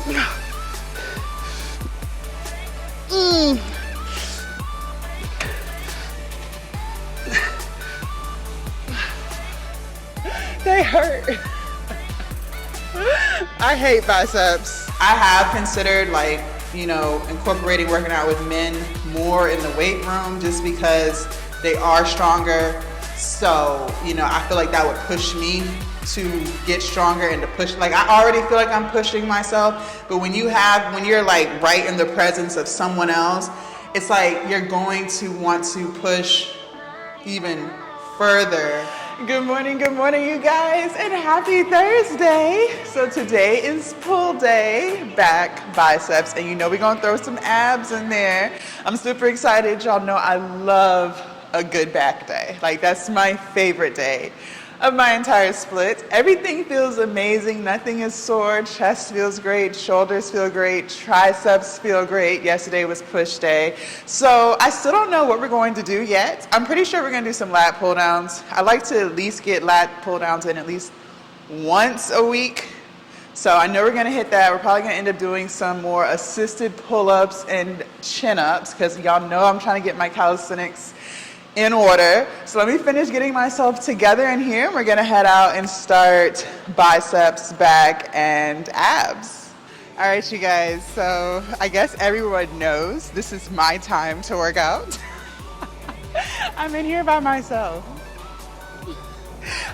They hurt. I hate biceps. I have considered, like, you know, incorporating working out with men more in the weight room just because they are stronger. So, you know, I feel like that would push me to get stronger and to push, like, I already feel like I'm pushing myself, but when you're like right in the presence of someone else, it's like you're going to want to push even further. Good morning, you guys, and happy Thursday. So today is pull day, back, biceps, and you know we're gonna throw some abs in there. I'm super excited. Y'all know I love a good back day. Like, that's my favorite day of my entire split. Everything feels amazing. Nothing is sore. Chest feels great. Shoulders feel great. Triceps feel great. Yesterday was push day. So I still don't know what we're going to do yet. I'm pretty sure we're going to do some lat pull downs. I like to at least get lat pull downs in at least once a week. So I know we're going to hit that. We're probably going to end up doing some more assisted pull-ups and chin-ups because y'all know I'm trying to get my calisthenics in order. So let me finish getting myself together in here. We're gonna head out and start biceps, back, and abs. All right, you guys, so I guess everyone knows this is my time to work out. I'm in here by myself.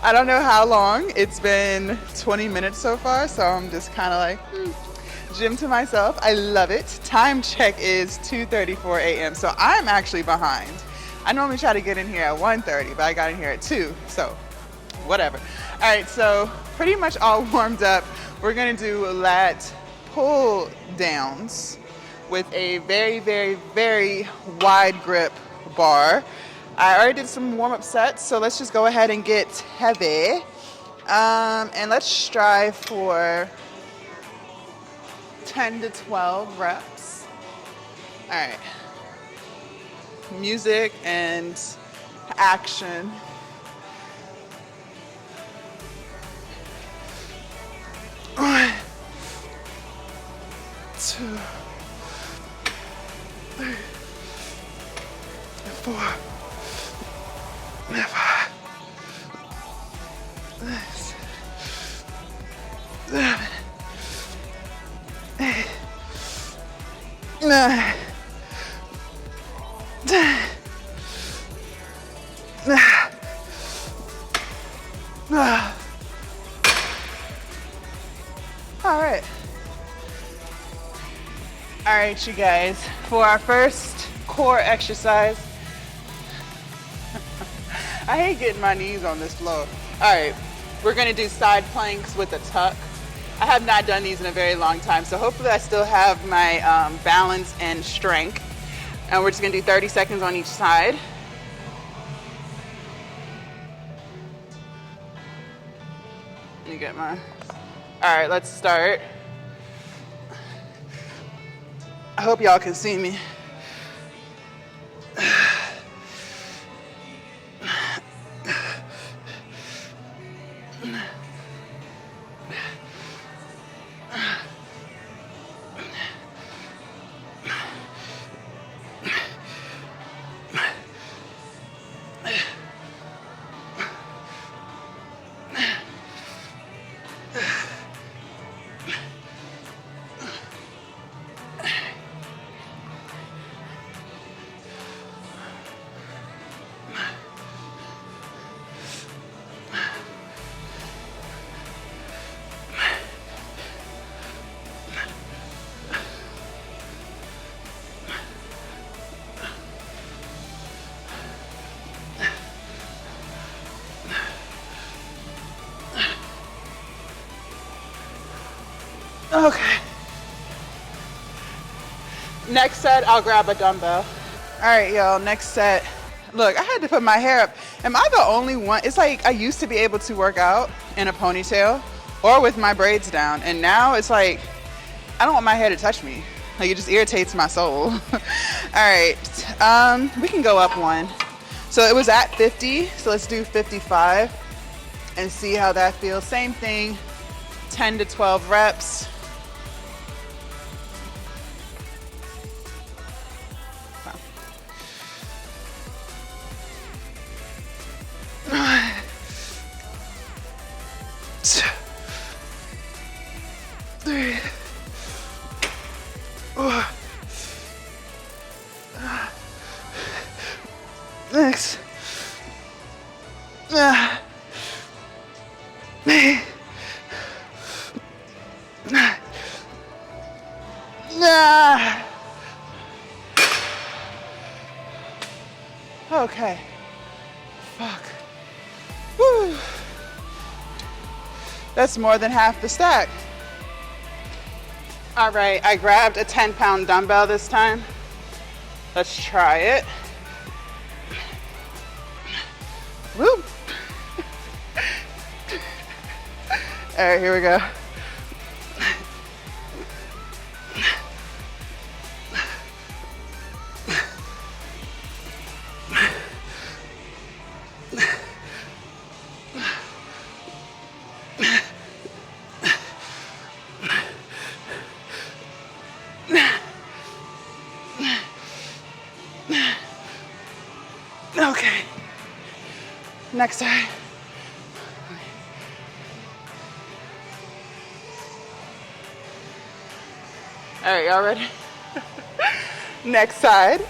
I don't know how long. It's been 20 minutes so far, so I'm just kind of like, gym to myself. I love it. Time check is 2:34 a.m., so I'm actually behind. I normally try to get in here at 1:30, but I got in here at 2, so whatever. All right, so pretty much all warmed up. We're gonna do lat pull downs with a very, very, very wide grip bar. I already did some warm-up sets, so let's just go ahead and get heavy. And let's strive for 10 to 12 reps. All right. Music and action. One, 2, 3, 4, 5, 6, 7, 8, 9, 10. All right, you guys, for our first core exercise, I hate getting my knees on this floor. All right, we're gonna do side planks with a tuck. I have not done these in a very long time, so hopefully I still have my balance and strength. And we're just gonna do 30 seconds on each side. Let me get my, all right, let's start. I hope y'all can see me. Okay. Next set, I'll grab a dumbbell. All right, y'all, next set. Look, I had to put my hair up. Am I the only one? It's like I used to be able to work out in a ponytail or with my braids down, and now it's like I don't want my hair to touch me. Like, it just irritates my soul. All right, we can go up one. So it was at 50, so let's do 55 and see how that feels. Same thing, 10 to 12 reps. Okay. Fuck. Woo. That's more than half the stack. All right, I grabbed a 10-pound dumbbell this time. Let's try it. Woo. All right, here we go. Okay. Next side. All right, y'all ready? Next side.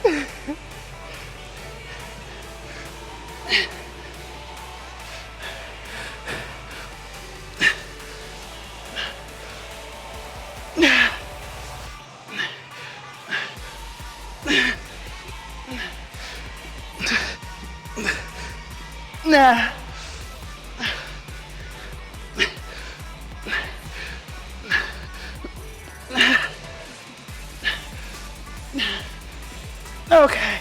Nah. Okay.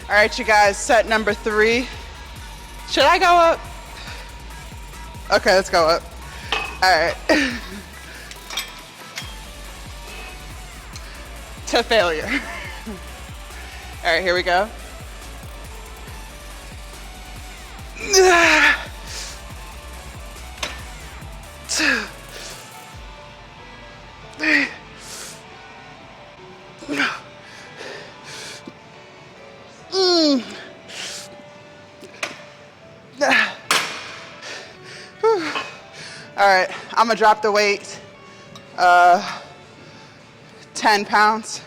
All right, you guys, set number 3. Should I go up? Okay, let's go up. All right. To failure. All right, here we go. Two, 3. All right, I'm gonna drop the weight, 10 pounds.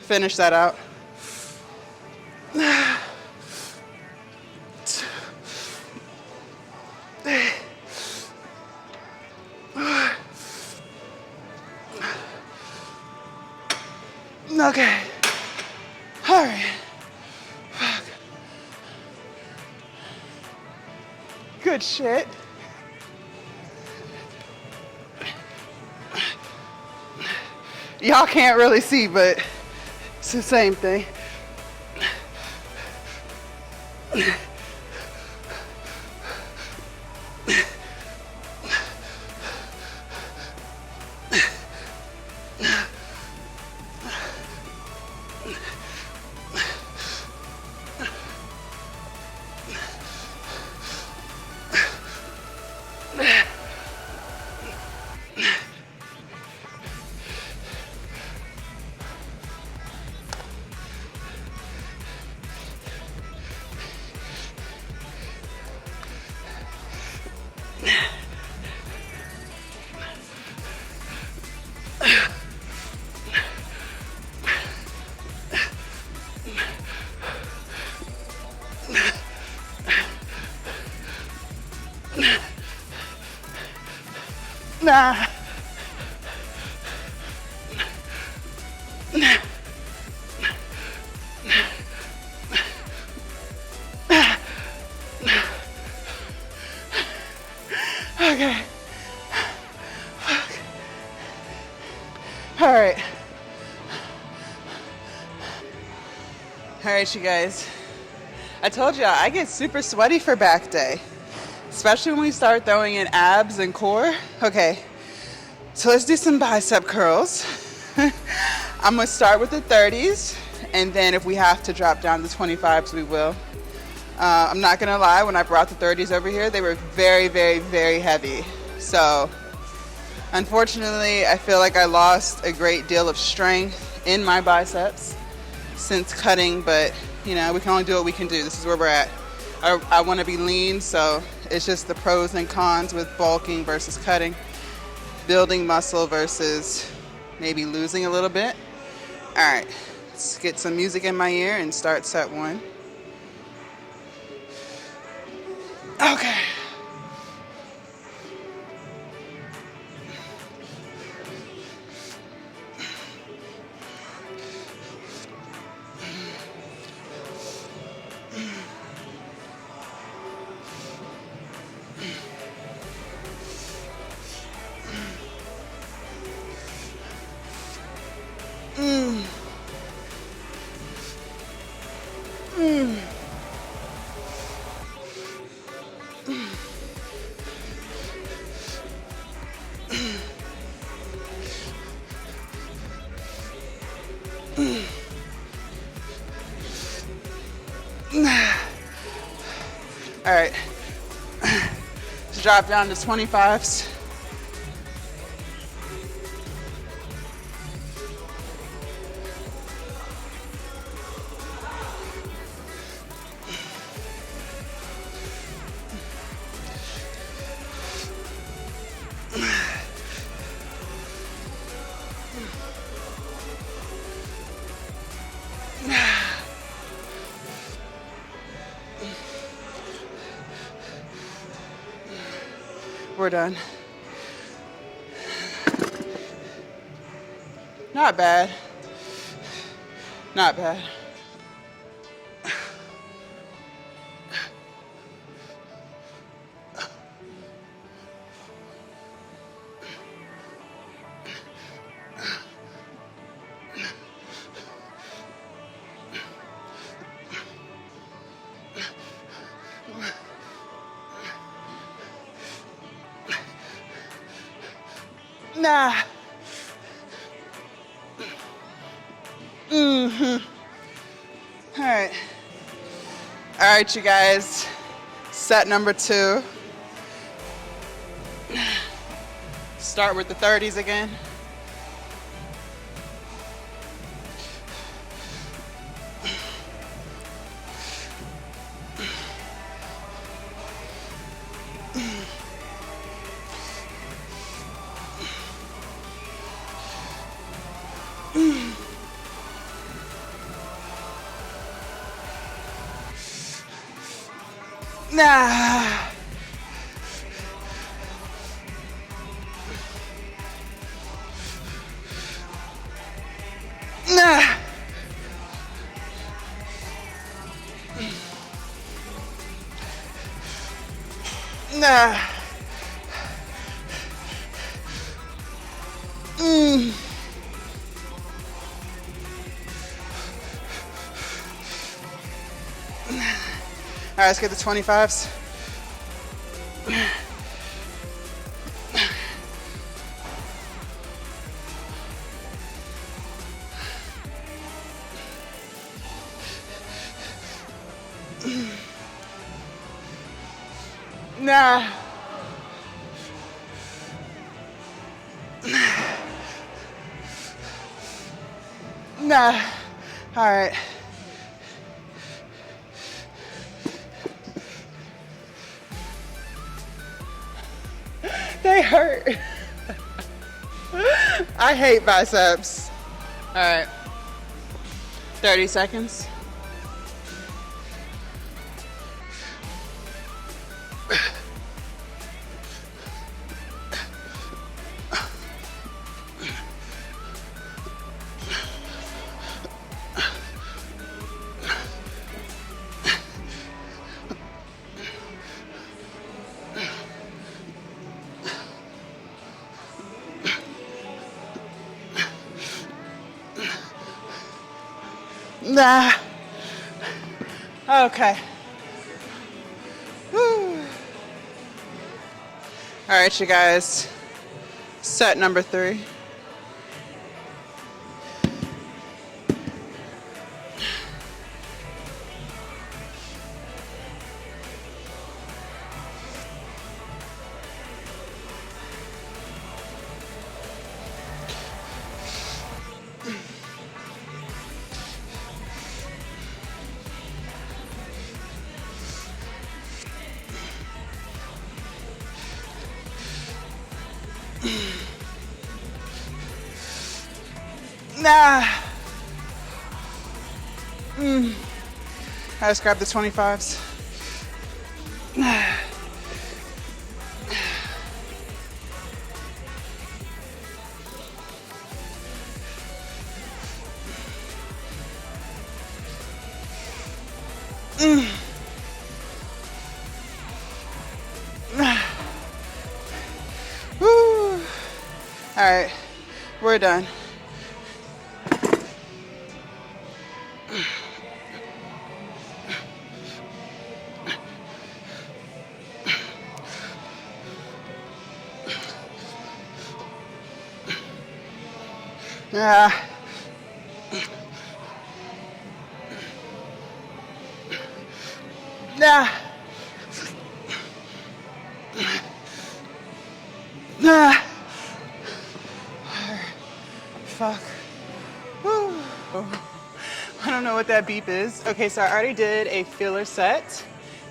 Finish that out. Okay. All right. Fuck. Good shit. Y'all can't really see, but it's the same thing. Nah. Okay. Fuck. All right. All right, you guys. I told you I get super sweaty for back day, especially when we start throwing in abs and core. Okay, so let's do some bicep curls. I'm gonna start with the 30s, and then if we have to drop down to 25s, we will. I'm not gonna lie, when I brought the 30s over here, they were very, very, very heavy. So unfortunately, I feel like I lost a great deal of strength in my biceps since cutting, but you know, we can only do what we can do. This is where we're at. I want to be lean, so it's just the pros and cons with bulking versus cutting, building muscle versus maybe losing a little bit. All right, let's get some music in my ear and start set 1. Okay. Mm. Mm. All right, let's drop down to 25s. We're done. Not bad. Not bad. Nah. All right. All right, you guys. Set number 2. Start with the 30s again. Nah. Nah. Nah. All right, let's get the 25s. Nah. Nah. All right. They hurt. I hate biceps. All right. 30 seconds. Nah. Okay. Whew. All right, you guys. Set number 3. Nah. Let's grab the 25s. Woo. All right, we're done. Ah. Nah. Nah. Fuck. Woo. I don't know what that beep is. Okay, so I already did a filler set.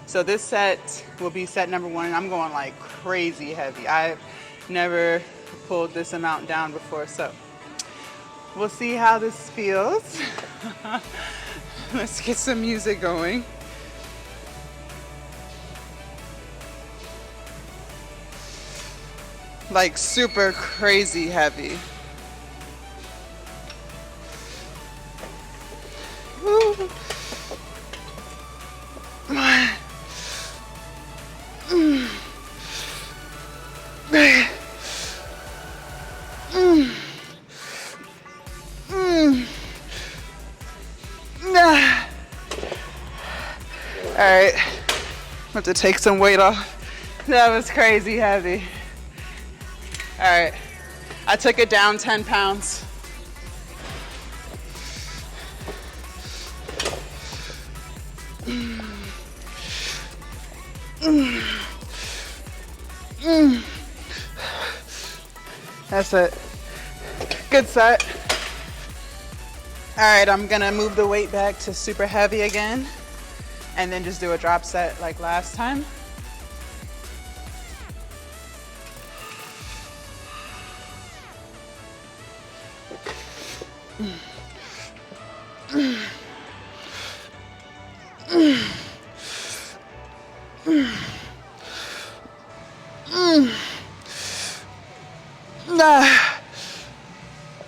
So this set will be set number 1, and I'm going like crazy heavy. I've never pulled this amount down before, so we'll see how this feels. Let's get some music going. Like super crazy heavy. Woo. All right, I'm about to take some weight off. That was crazy heavy. All right, I took it down 10 pounds. That's it. Good set. All right, I'm gonna move the weight back to super heavy again, and then just do a drop set like last time.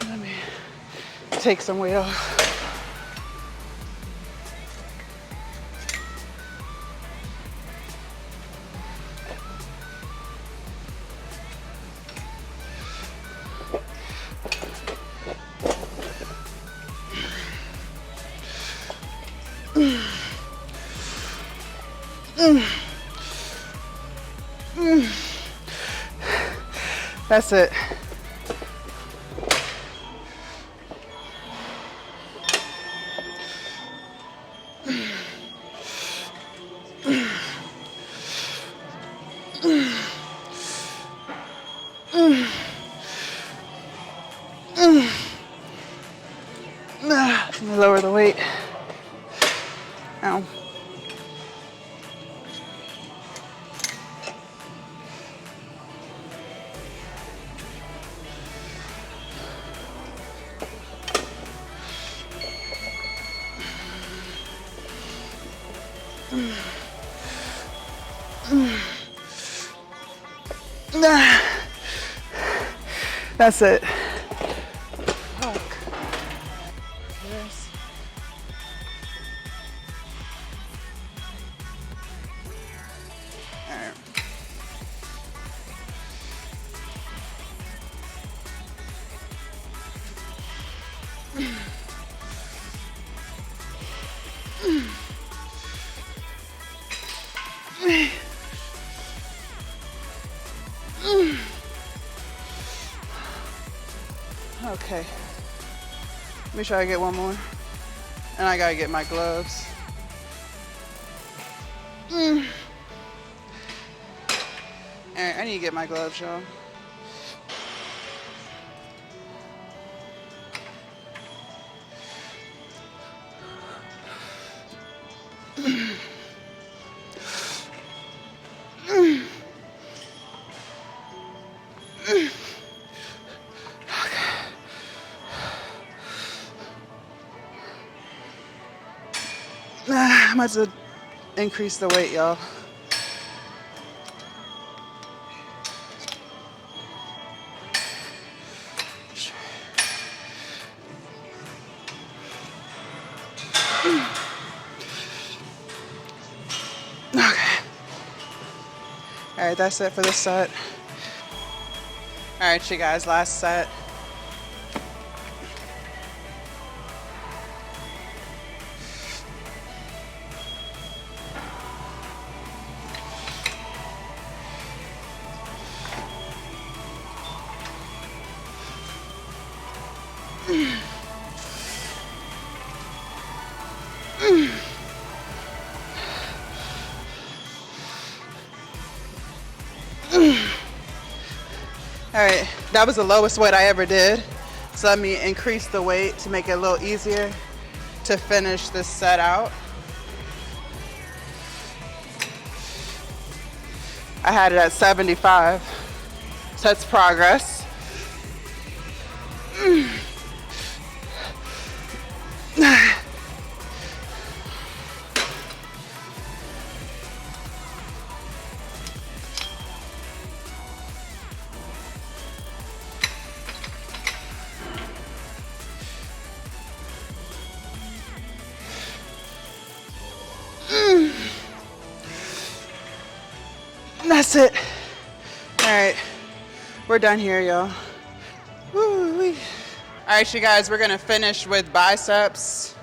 Let me take some weight off. That's it. Let me lower the weight. Ow. That's it. Fuck. Yes. All right. Okay. Let me try to get one more. And I gotta get my gloves. All right, I need to get my gloves, y'all. I'm about to increase the weight, y'all. Okay. All right, that's it for this set. All right, you guys, last set. All right, that was the lowest weight I ever did. So let me increase the weight to make it a little easier to finish this set out. I had it at 75, so that's progress. That's it. All right, we're done here, y'all. Woo-wee. All right, you guys, we're gonna finish with biceps.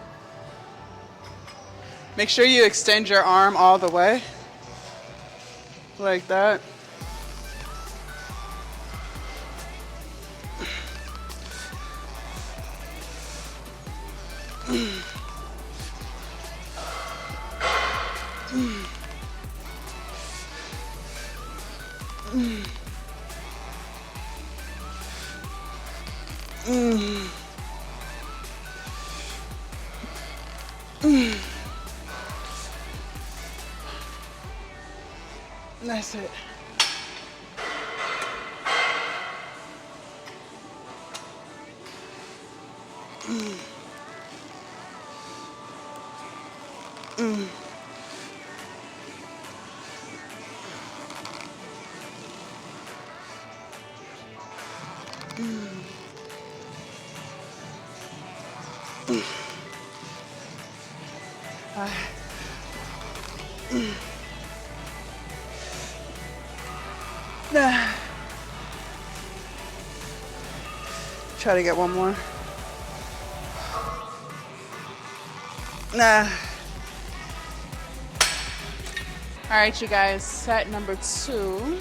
Make sure you extend your arm all the way, like that. That's it. Try to get one more. Nah. All right, you guys, set number 2.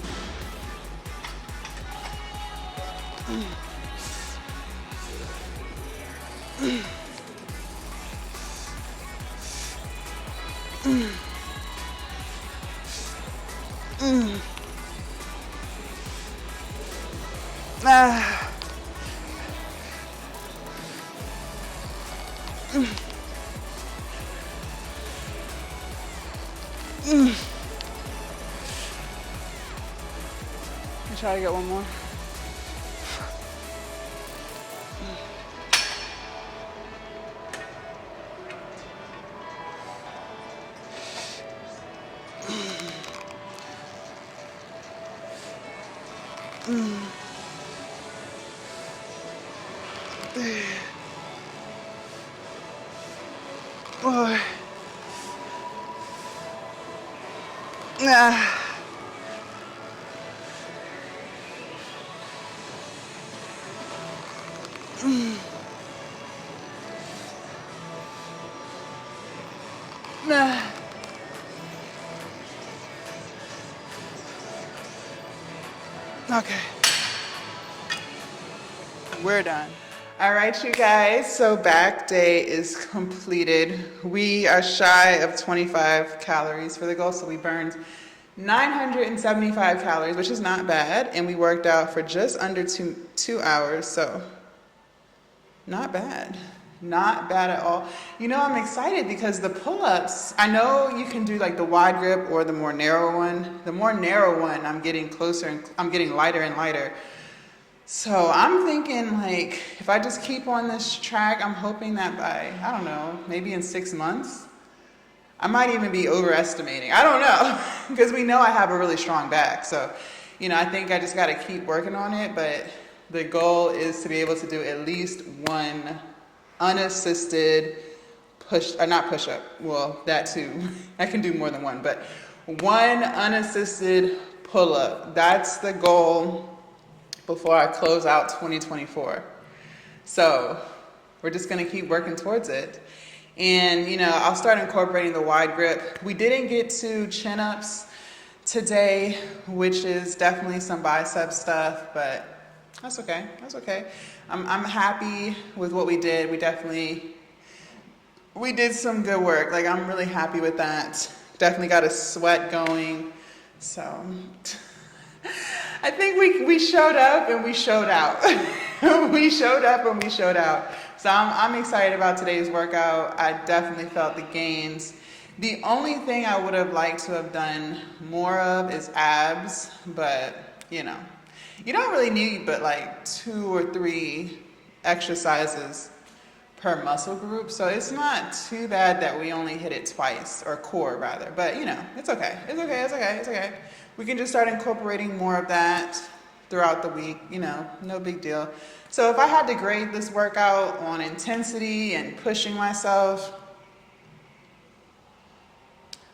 Try to get one more. Boy. Okay. We're done. All right, you guys, so back day is completed. We are shy of 25 calories for the goal, so we burned 975 calories, which is not bad, and we worked out for just under two hours, so not bad. Not bad at all. You know, I'm excited because the pull-ups, I know you can do like the wide grip or the more narrow one. The more narrow one, I'm getting closer and I'm getting lighter and lighter. So I'm thinking like, if I just keep on this track, I'm hoping that by, I don't know, maybe in 6 months, I might even be overestimating. I don't know, because we know I have a really strong back. So, you know, I think I just got to keep working on it. But the goal is to be able to do at least one unassisted not push up. Well, that too. I can do more than one, but one unassisted pull up. That's the goal before I close out 2024. So we're just going to keep working towards it. And, you know, I'll start incorporating the wide grip. We didn't get to chin-ups today, which is definitely some bicep stuff, but That's okay. That's okay. I'm happy with what we did. We did some good work. Like, I'm really happy with that. Definitely got a sweat going. So I think we showed up and we showed out. We showed up and we showed out. So I'm excited about today's workout. I definitely felt the gains. The only thing I would have liked to have done more of is abs, but you know, you don't really need but like 2 or 3 exercises per muscle group, so it's not too bad that we only hit it twice, or core rather, but you know, it's okay. It's okay, it's okay, it's okay. We can just start incorporating more of that throughout the week, you know, no big deal. So if I had to grade this workout on intensity and pushing myself,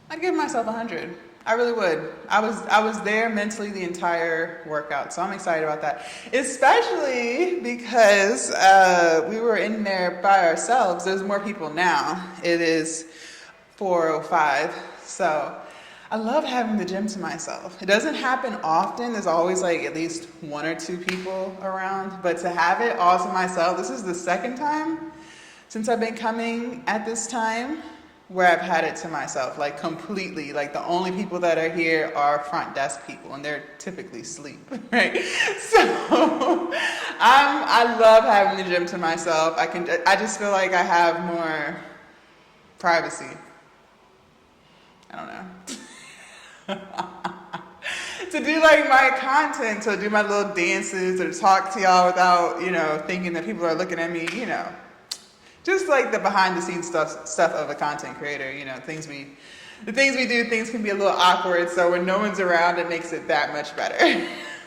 I'd give myself 100. I really would. I was there mentally the entire workout, so I'm excited about that. Especially because we were in there by ourselves. There's more people now. It is 4:05, so I love having the gym to myself. It doesn't happen often. There's always like at least 1 or 2 people around, but to have it all to myself, this is the second time since I've been coming at this time where I've had it to myself, like completely. Like the only people that are here are front desk people, and they're typically asleep, right? So I love having the gym to myself. I just feel like I have more privacy. I don't know. To do like my content, to do my little dances or talk to y'all without, you know, thinking that people are looking at me, you know. Just like the behind the scenes stuff of a content creator, you know, the things we do, things can be a little awkward. So when no one's around, it makes it that much better.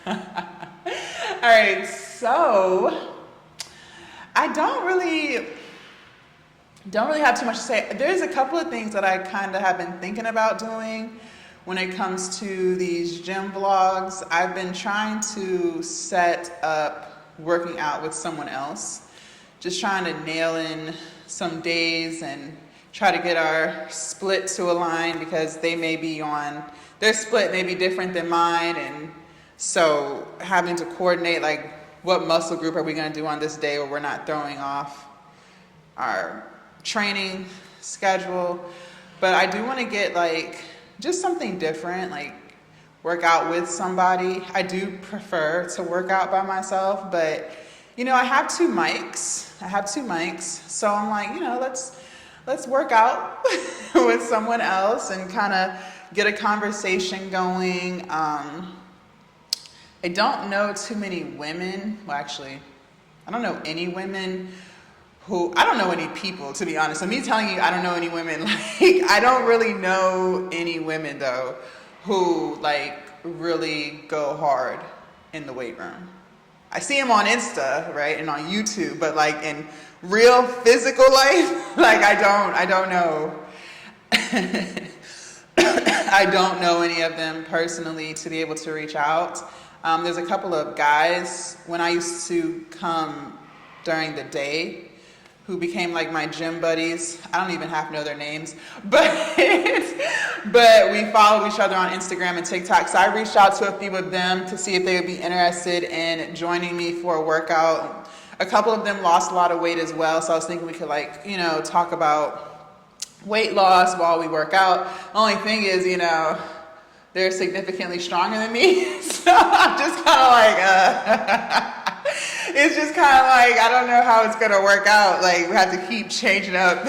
All right, so I don't really have too much to say. There's a couple of things that I kind of have been thinking about doing when it comes to these gym vlogs. I've been trying to set up working out with someone else. Just trying to nail in some days and try to get our split to align, because their split may be different than mine, and so having to coordinate like what muscle group are we going to do on this day where we're not throwing off our training schedule. But I do want to get like just something different, like work out with somebody. I do prefer to work out by myself, but you know, I have two mics, so I'm like, you know, let's work out with someone else and kind of get a conversation going. I don't know too many women, well actually, I don't know any women I don't know any people, to be honest. So me telling you I don't know any women, like I don't really know any women though who like really go hard in the weight room. I see them on Insta, right, and on YouTube, but like in real physical life, like I don't know. I don't know any of them personally to be able to reach out. There's a couple of guys when I used to come during the day who became like my gym buddies. I don't even have to know their names, but we follow each other on Instagram and TikTok. So I reached out to a few of them to see if they would be interested in joining me for a workout. A couple of them lost a lot of weight as well, so I was thinking we could like, you know, talk about weight loss while we work out. Only thing is, you know, they're significantly stronger than me, so I'm just kind of like, it's just kind of like, I don't know how it's going to work out. Like, we have to keep changing up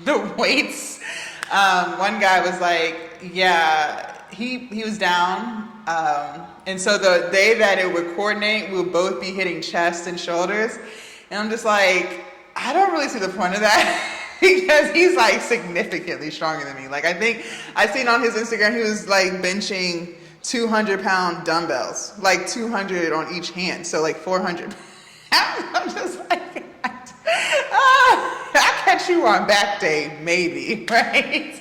the weights. One guy was like, yeah, he was down. And so the day that it would coordinate, we would both be hitting chest and shoulders. And I'm just like, I don't really see the point of that. Because he's like significantly stronger than me. Like I think I seen on his Instagram, he was like benching 200-pound dumbbells, like 200 on each hand. So like 400. I'm just like, I'll catch you on back day, maybe, right?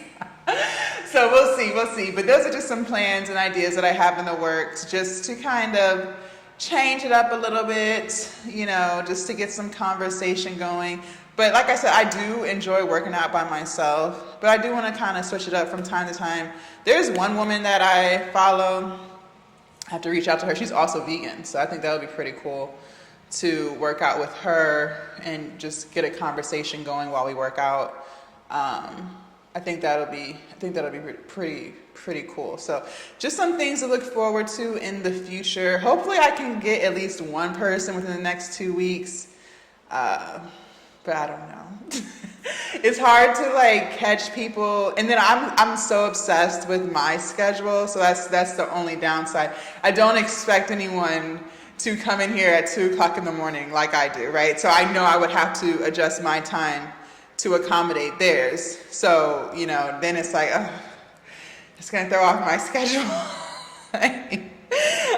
So we'll see. But those are just some plans and ideas that I have in the works, just to kind of change it up a little bit, you know, just to get some conversation going. But like I said, I do enjoy working out by myself, but I do want to kind of switch it up from time to time. There's one woman that I follow. I have to reach out to her. She's also vegan, so I think that would be pretty cool to work out with her and just get a conversation going while we work out. I think that'll be pretty cool. So just some things to look forward to in the future. Hopefully I can get at least one person within the next 2 weeks. But I don't know. It's hard to like catch people, and then I'm so obsessed with my schedule, so that's the only downside. I don't expect anyone to come in here at 2 o'clock in the morning like I do, right? So I know I would have to adjust my time to accommodate theirs. So, you know, then it's like, oh, it's gonna throw off my schedule. I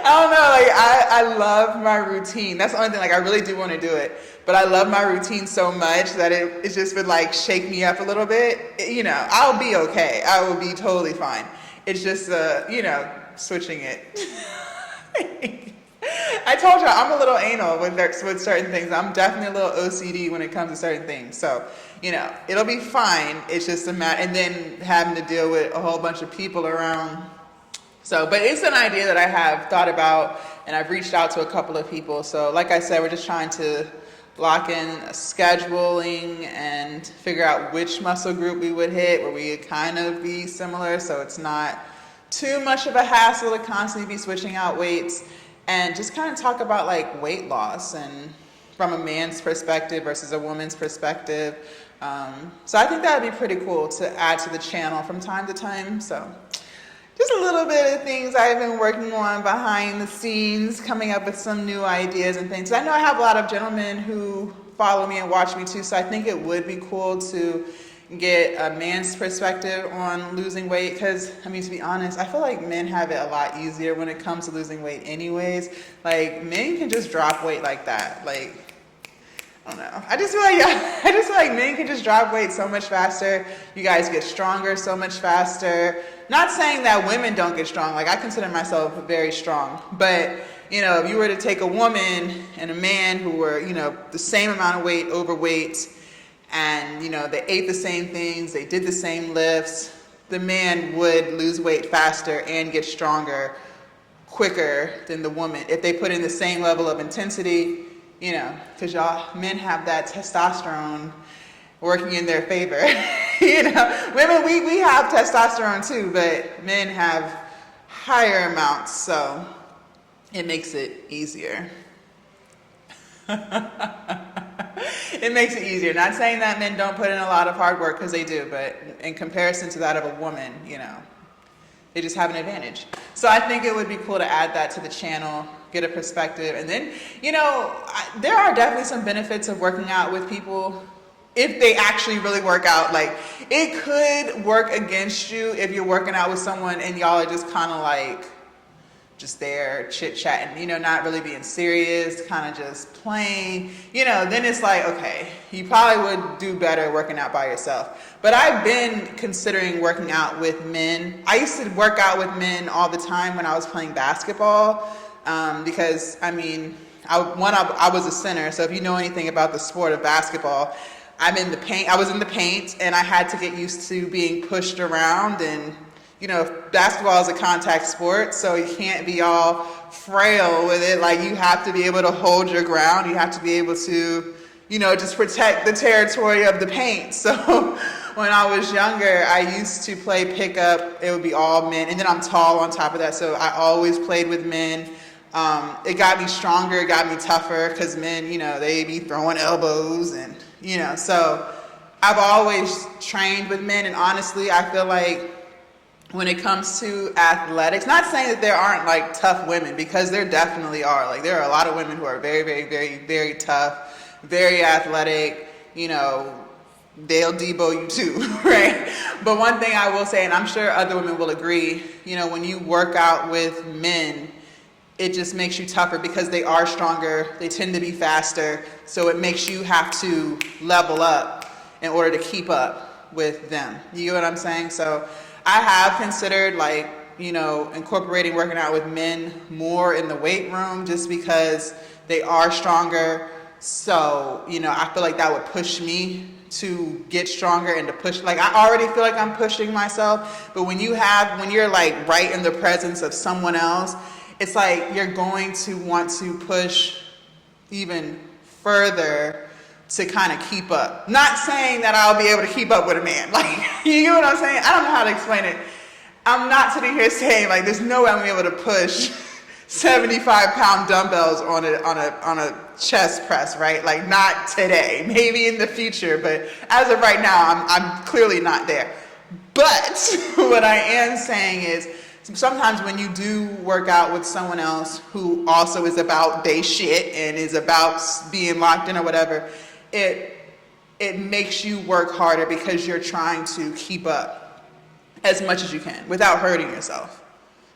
don't know, like I love my routine. That's the only thing, like I really do want to do it, but I love my routine so much that it just would like shake me up a little bit. You know, I'll be okay. I will be totally fine. It's just, you know, switching it. I told you I'm a little anal with certain things. I'm definitely a little OCD when it comes to certain things. So, you know, it'll be fine. It's just a matter, and then having to deal with a whole bunch of people around. So, but it's an idea that I have thought about, and I've reached out to a couple of people. So, like I said, we're just trying to lock in scheduling and figure out which muscle group we would hit, where we would kind of be similar, so it's not too much of a hassle to constantly be switching out weights, and just kind of talk about like weight loss and from a man's perspective versus a woman's perspective. So I think that would be pretty cool to add to the channel from time to time. So just a little bit of things I've been working on behind the scenes, coming up with some new ideas and things. I know I have a lot of gentlemen who follow me and watch me too, so I think it would be cool to get a man's perspective on losing weight, because, I mean, to be honest, I feel like men have it a lot easier when it comes to losing weight anyways. Like, men can just drop weight like that. Like, I don't know. I just feel like men can just drop weight so much faster. You guys get stronger so much faster. Not saying that women don't get strong. Like, I consider myself very strong. But, you know, if you were to take a woman and a man who were, you know, the same amount of weight, overweight, and, you know, they ate the same things, they did the same lifts, the man would lose weight faster and get stronger quicker than the woman if they put in the same level of intensity, you know, because y'all men have that testosterone working in their favor. You know, women, we have testosterone too, but men have higher amounts, so it makes it easier. It makes it easier. Not saying that men don't put in a lot of hard work, because they do, but in comparison to that of a woman, you know, they just have an advantage. So I think it would be cool to add that to the channel, get a perspective. And then, you know, there are definitely some benefits of working out with people if they actually really work out. Like, it could work against you if you're working out with someone and y'all are just kind of like just there chit-chatting, you know, not really being serious, kind of just playing, you know, then it's like, okay, you probably would do better working out by yourself. But I've been considering working out with men. I used to work out with men all the time when I was playing basketball, because, I mean, I was a center, so if you know anything about the sport of basketball, I was in the paint, and I had to get used to being pushed around. And you know, basketball is a contact sport, so you can't be all frail with it. Like, you have to be able to hold your ground. You have to be able to, you know, just protect the territory of the paint. So when I was younger, I used to play pickup. It would be all men. And then I'm tall on top of that, so I always played with men. It got me stronger. It got me tougher, because men, you know, they be throwing elbows and, you know. So I've always trained with men, and honestly, I feel like when it comes to athletics, not saying that there aren't like tough women, because there definitely are. Like, there are a lot of women who are very, very, very, very tough, very athletic, you know, they'll debo you too, right? But one thing I will say, and I'm sure other women will agree, you know, when you work out with men, it just makes you tougher because they are stronger, they tend to be faster, so it makes you have to level up in order to keep up with them. You get what I'm saying? So I have considered, like, you know, incorporating working out with men more in the weight room, just because they are stronger. So, you know, I feel like that would push me to get stronger and to push, like, I already feel like I'm pushing myself, but when you're like right in the presence of someone else, it's like you're going to want to push even further to kind of keep up. Not saying that I'll be able to keep up with a man. Like, you know what I'm saying? I don't know how to explain it. I'm not sitting here saying like there's no way I'm gonna be able to push 75-pound dumbbells on a chest press, right? Like, not today, maybe in the future, but as of right now, I'm clearly not there. But what I am saying is, sometimes when you do work out with someone else who also is about they shit and is about being locked in or whatever, it makes you work harder because you're trying to keep up as much as you can without hurting yourself.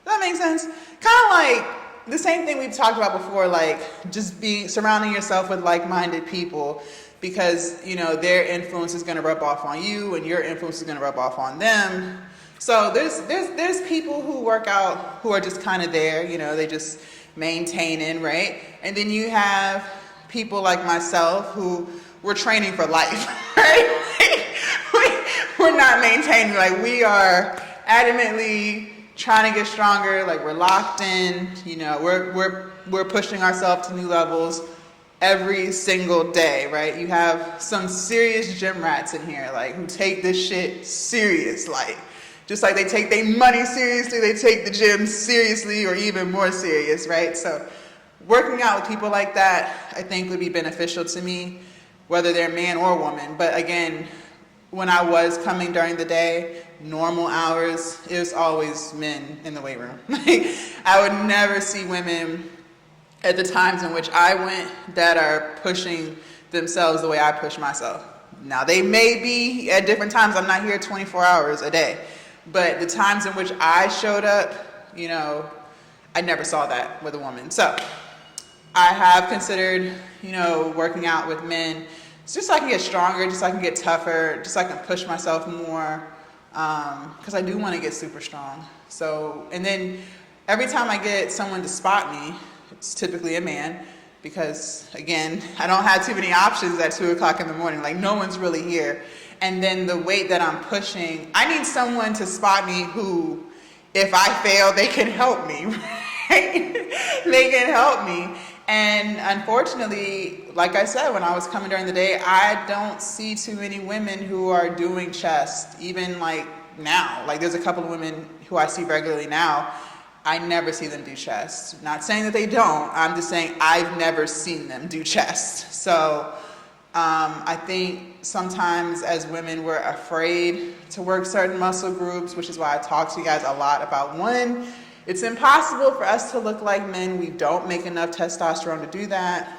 Does that make sense? Kind of like the same thing we've talked about before, like just surrounding yourself with like-minded people, because you know their influence is going to rub off on you and your influence is going to rub off on them. So there's people who work out who are just kind of there, you know, they just maintaining, right? And then you have people like myself who we're training for life, right? We're not maintaining, like we are adamantly trying to get stronger, like we're locked in, you know, we're pushing ourselves to new levels every single day, right? You have some serious gym rats in here, like who take this shit serious, like just like they take their money seriously, they take the gym seriously or even more serious, right? So working out with people like that, I think would be beneficial to me, whether they're man or woman. But again, when I was coming during the day, normal hours, it was always men in the weight room. I would never see women at the times in which I went that are pushing themselves the way I push myself. Now, they may be at different times. I'm not here 24 hours a day. But the times in which I showed up, you know, I never saw that with a woman. So I have considered, you know, working out with men just so I can get stronger, just so I can get tougher, just so I can push myself more, because I do want to get super strong. So, and then every time I get someone to spot me, it's typically a man, because again, I don't have too many options at 2 o'clock in the morning. Like, no one's really here. And then the weight that I'm pushing, I need someone to spot me who, if I fail, they can help me, right? They can help me. And unfortunately, like I said, when I was coming during the day, I don't see too many women who are doing chest, even like now. Like, there's a couple of women who I see regularly now. I never see them do chest. Not saying that they don't. I'm just saying I've never seen them do chest. So I think sometimes as women, we're afraid to work certain muscle groups, which is why I talk to you guys a lot about, one, it's impossible for us to look like men. We don't make enough testosterone to do that.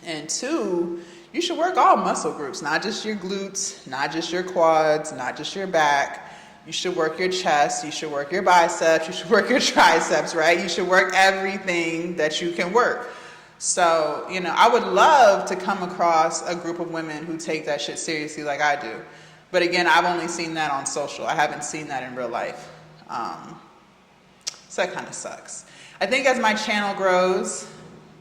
And two, you should work all muscle groups, not just your glutes, not just your quads, not just your back. You should work your chest, you should work your biceps, you should work your triceps, right? You should work everything that you can work. So, you know, I would love to come across a group of women who take that shit seriously like I do. But again, I've only seen that on social. I haven't seen that in real life. So that kind of sucks. I think as my channel grows,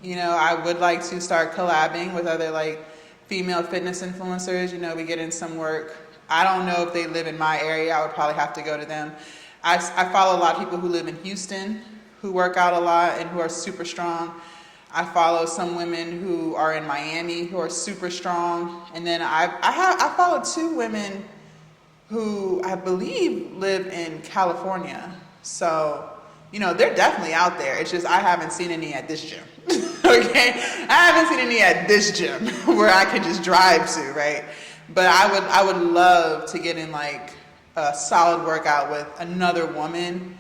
you know, I would like to start collabing with other like female fitness influencers. You know, we get in some work. I don't know if they live in my area. I would probably have to go to them. I follow a lot of people who live in Houston who work out a lot and who are super strong. I follow some women who are in Miami who are super strong. And then I follow 2 women who I believe live in California. So, you know, they're definitely out there. It's just I haven't seen any at this gym. Okay? I haven't seen any at this gym where I can just drive to, right? But I would love to get in like a solid workout with another woman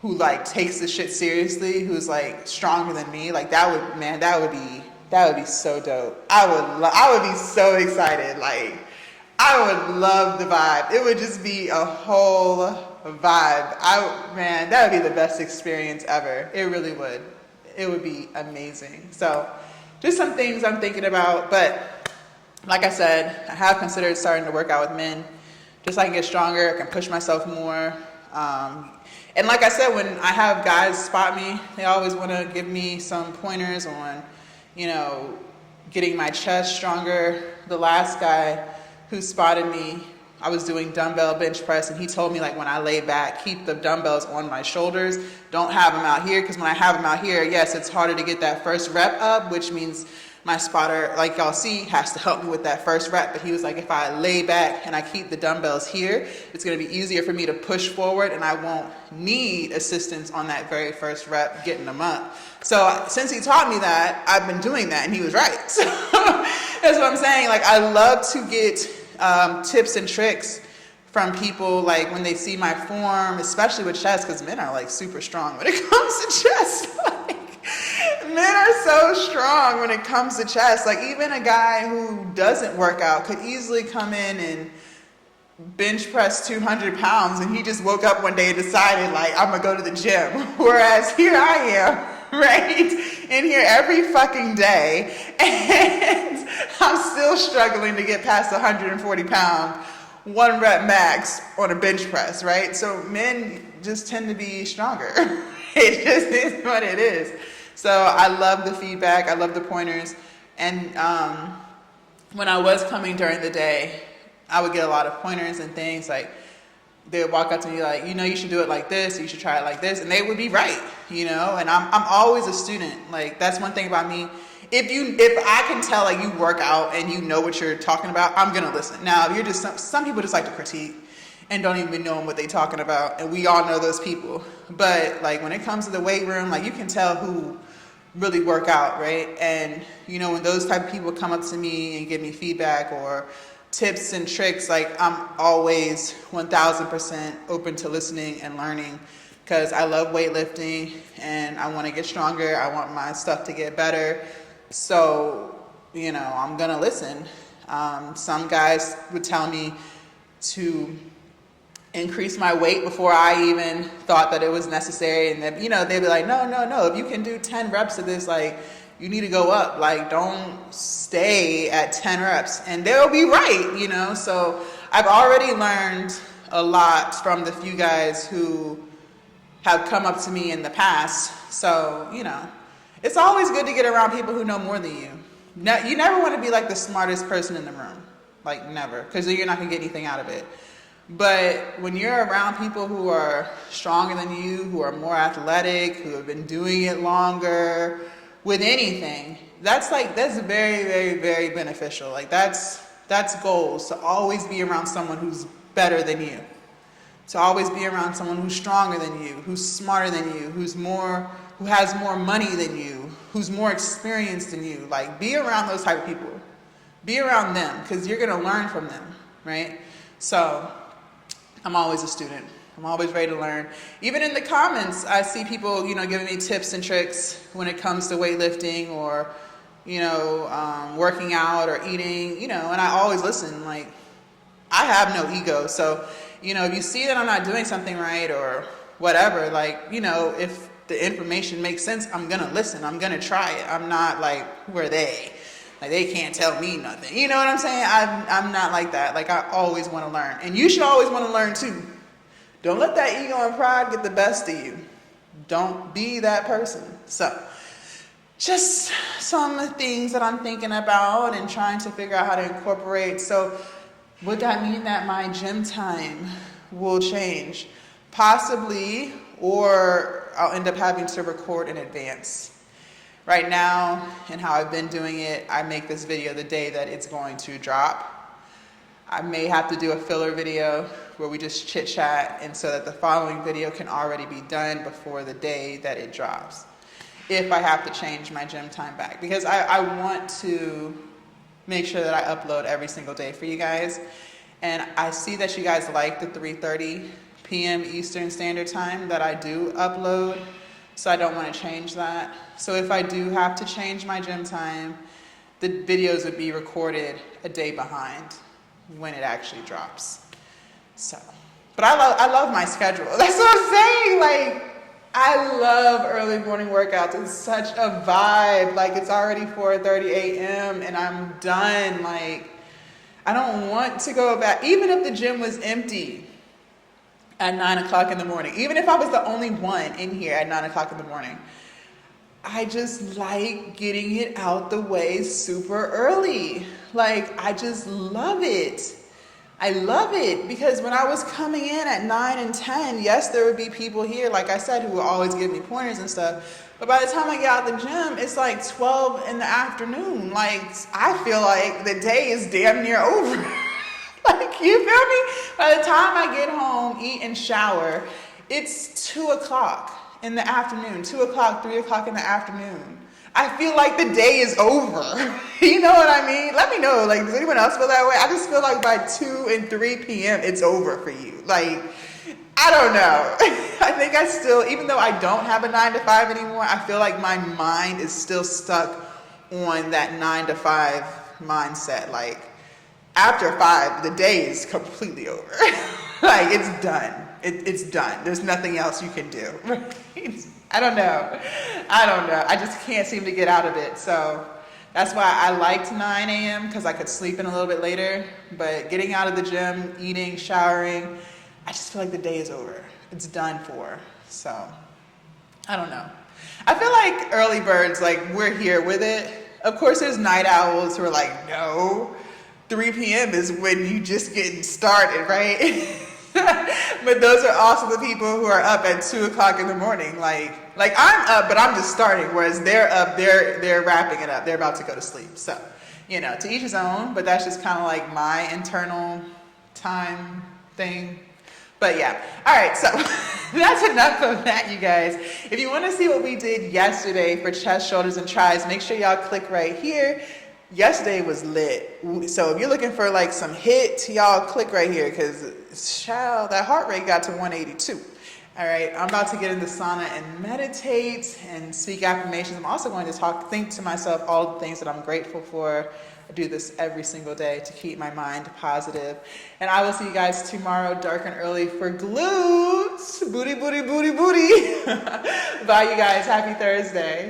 who like takes this shit seriously, who's like stronger than me. Like that would be so dope. I would be so excited. Like I would love the vibe. It would just be a whole vibe. That would be the best experience ever. It really would. It would be amazing. So just some things I'm thinking about, but like I said, I have considered starting to work out with men just so I can get stronger, I can push myself more. And like I said, when I have guys spot me, they always want to give me some pointers on, you know, getting my chest stronger. The last guy who spotted me, I was doing dumbbell bench press, and he told me, like, when I lay back, keep the dumbbells on my shoulders. Don't have them out here, because when I have them out here, yes, it's harder to get that first rep up, which means my spotter, like y'all see, has to help me with that first rep. But he was like, if I lay back and I keep the dumbbells here, it's going to be easier for me to push forward, and I won't need assistance on that very first rep getting them up. So since he taught me that, I've been doing that, and he was right. So that's what I'm saying. Like, I love to get tips and tricks from people, like when they see my form, especially with chest, because men are like super strong when it comes to chest. Men are so strong when it comes to chest. Like, even a guy who doesn't work out could easily come in and bench press 200 pounds, and he just woke up one day and decided, like, I'm gonna go to the gym. Whereas here I am, right, in here every fucking day, and I'm still struggling to get past 140 pound 1 rep max on a bench press, right? So men just tend to be stronger. It just is what it is. So I love the feedback. I love the pointers. And when I was coming during the day, I would get a lot of pointers and things. Like, they would walk up to me like, you know, you should do it like this. You should try it like this. And they would be right, you know. And I'm always a student. Like, that's one thing about me. If I can tell, like, you work out and you know what you're talking about, I'm gonna listen. Now, if you're just some people just like to critique and don't even know what they're talking about, and we all know those people. But like, when it comes to the weight room, like, you can tell who really work out, right? And you know, when those type of people come up to me and give me feedback or tips and tricks, like, I'm always 1000% open to listening and learning, because I love weightlifting and I want to get stronger. I want my stuff to get better. So, you know, I'm gonna listen. Some guys would tell me to increase my weight before I even thought that it was necessary, and then, you know, they'd be like, no, if you can do 10 reps of this, like, you need to go up, like, don't stay at 10 reps, and they'll be right, you know. So I've already learned a lot from the few guys who have come up to me in the past. So, you know, it's always good to get around people who know more than you. You never want to be like the smartest person in the room, like, never, because you're not gonna get anything out of it. But when you're around people who are stronger than you, who are more athletic, who have been doing it longer with anything, that's very, very, very beneficial. Like, that's goals, to always be around someone who's better than you, to always be around someone who's stronger than you, who's smarter than you, who has more money than you, who's more experienced than you. Like, be around those type of people. Be around them, because you're gonna learn from them, right? So I'm always a student. I'm always ready to learn. Even in the comments, I see people, you know, giving me tips and tricks when it comes to weightlifting or, you know, working out or eating, you know, and I always listen. Like, I have no ego. So, you know, if you see that I'm not doing something right or whatever, like, you know, if the information makes sense, I'm going to listen. I'm going to try it. I'm not like, who are they? Like, they can't tell me nothing. You know what I'm saying? I'm not like that. Like, I always want to learn. And you should always want to learn too. Don't let that ego and pride get the best of you. Don't be that person. So, just some things that I'm thinking about and trying to figure out how to incorporate. So, would that mean that my gym time will change? Possibly, or I'll end up having to record in advance. Right now, and how I've been doing it, I make this video the day that it's going to drop. I may have to do a filler video where we just chit chat, and so that the following video can already be done before the day that it drops, if I have to change my gym time back. Because I want to make sure that I upload every single day for you guys. And I see that you guys like the 3:30 p.m. Eastern Standard Time that I do upload. So I don't want to change that. So if I do have to change my gym time, the videos would be recorded a day behind when it actually drops. So, but I love my schedule. That's what I'm saying. Like, I love early morning workouts. It's such a vibe. Like, it's already 4:30 a.m. and I'm done. Like, I don't want to go back. Even if the gym was empty at 9 o'clock in the morning, even if I was the only one in here at 9 o'clock in the morning, I just like getting it out the way super early. Like, I just love it. I love it because when I was coming in at 9 and 10, yes, there would be people here, like I said, who would always give me pointers and stuff. But by the time I get out the gym, it's like 12 in the afternoon. Like, I feel like the day is damn near over. Like, you feel me? By the time I get home, eat and shower, it's 2 o'clock in the afternoon, 2 o'clock, 3 o'clock in the afternoon. I feel like the day is over. You know what I mean? Let me know. Like, does anyone else feel that way? I just feel like by 2 and 3 p.m. it's over for you. Like, I don't know. I think I still, even though I don't have a 9 to 5 anymore, I feel like my mind is still stuck on that 9 to 5 mindset. Like, after 5, the day is completely over. Like, it's done. It's done. There's nothing else you can do. Right? I don't know. I just can't seem to get out of it. So that's why I liked 9 a.m. because I could sleep in a little bit later. But getting out of the gym, eating, showering, I just feel like the day is over. It's done for. So I don't know. I feel like early birds, like, we're here with it. Of course, there's night owls who are like, no, 3 p.m. is when you just getting started, right? But those are also the people who are up at 2 o'clock in the morning. Like I'm up, but I'm just starting. Whereas they're up, they're wrapping it up. They're about to go to sleep. So, you know, to each his own. But that's just kind of like my internal time thing. But yeah. All right. So that's enough of that, you guys. If you want to see what we did yesterday for chest, shoulders, and tries, make sure y'all click right here. Yesterday was lit. So if you're looking for like some hit, y'all click right here because child, that heart rate got to 182. All right, I'm about to get in the sauna and meditate and speak affirmations. I'm also going to think to myself all the things that I'm grateful for. I do this every single day to keep my mind positive. And I will see you guys tomorrow, dark and early, for glutes. Booty, booty, booty, booty. Bye, you guys. Happy Thursday.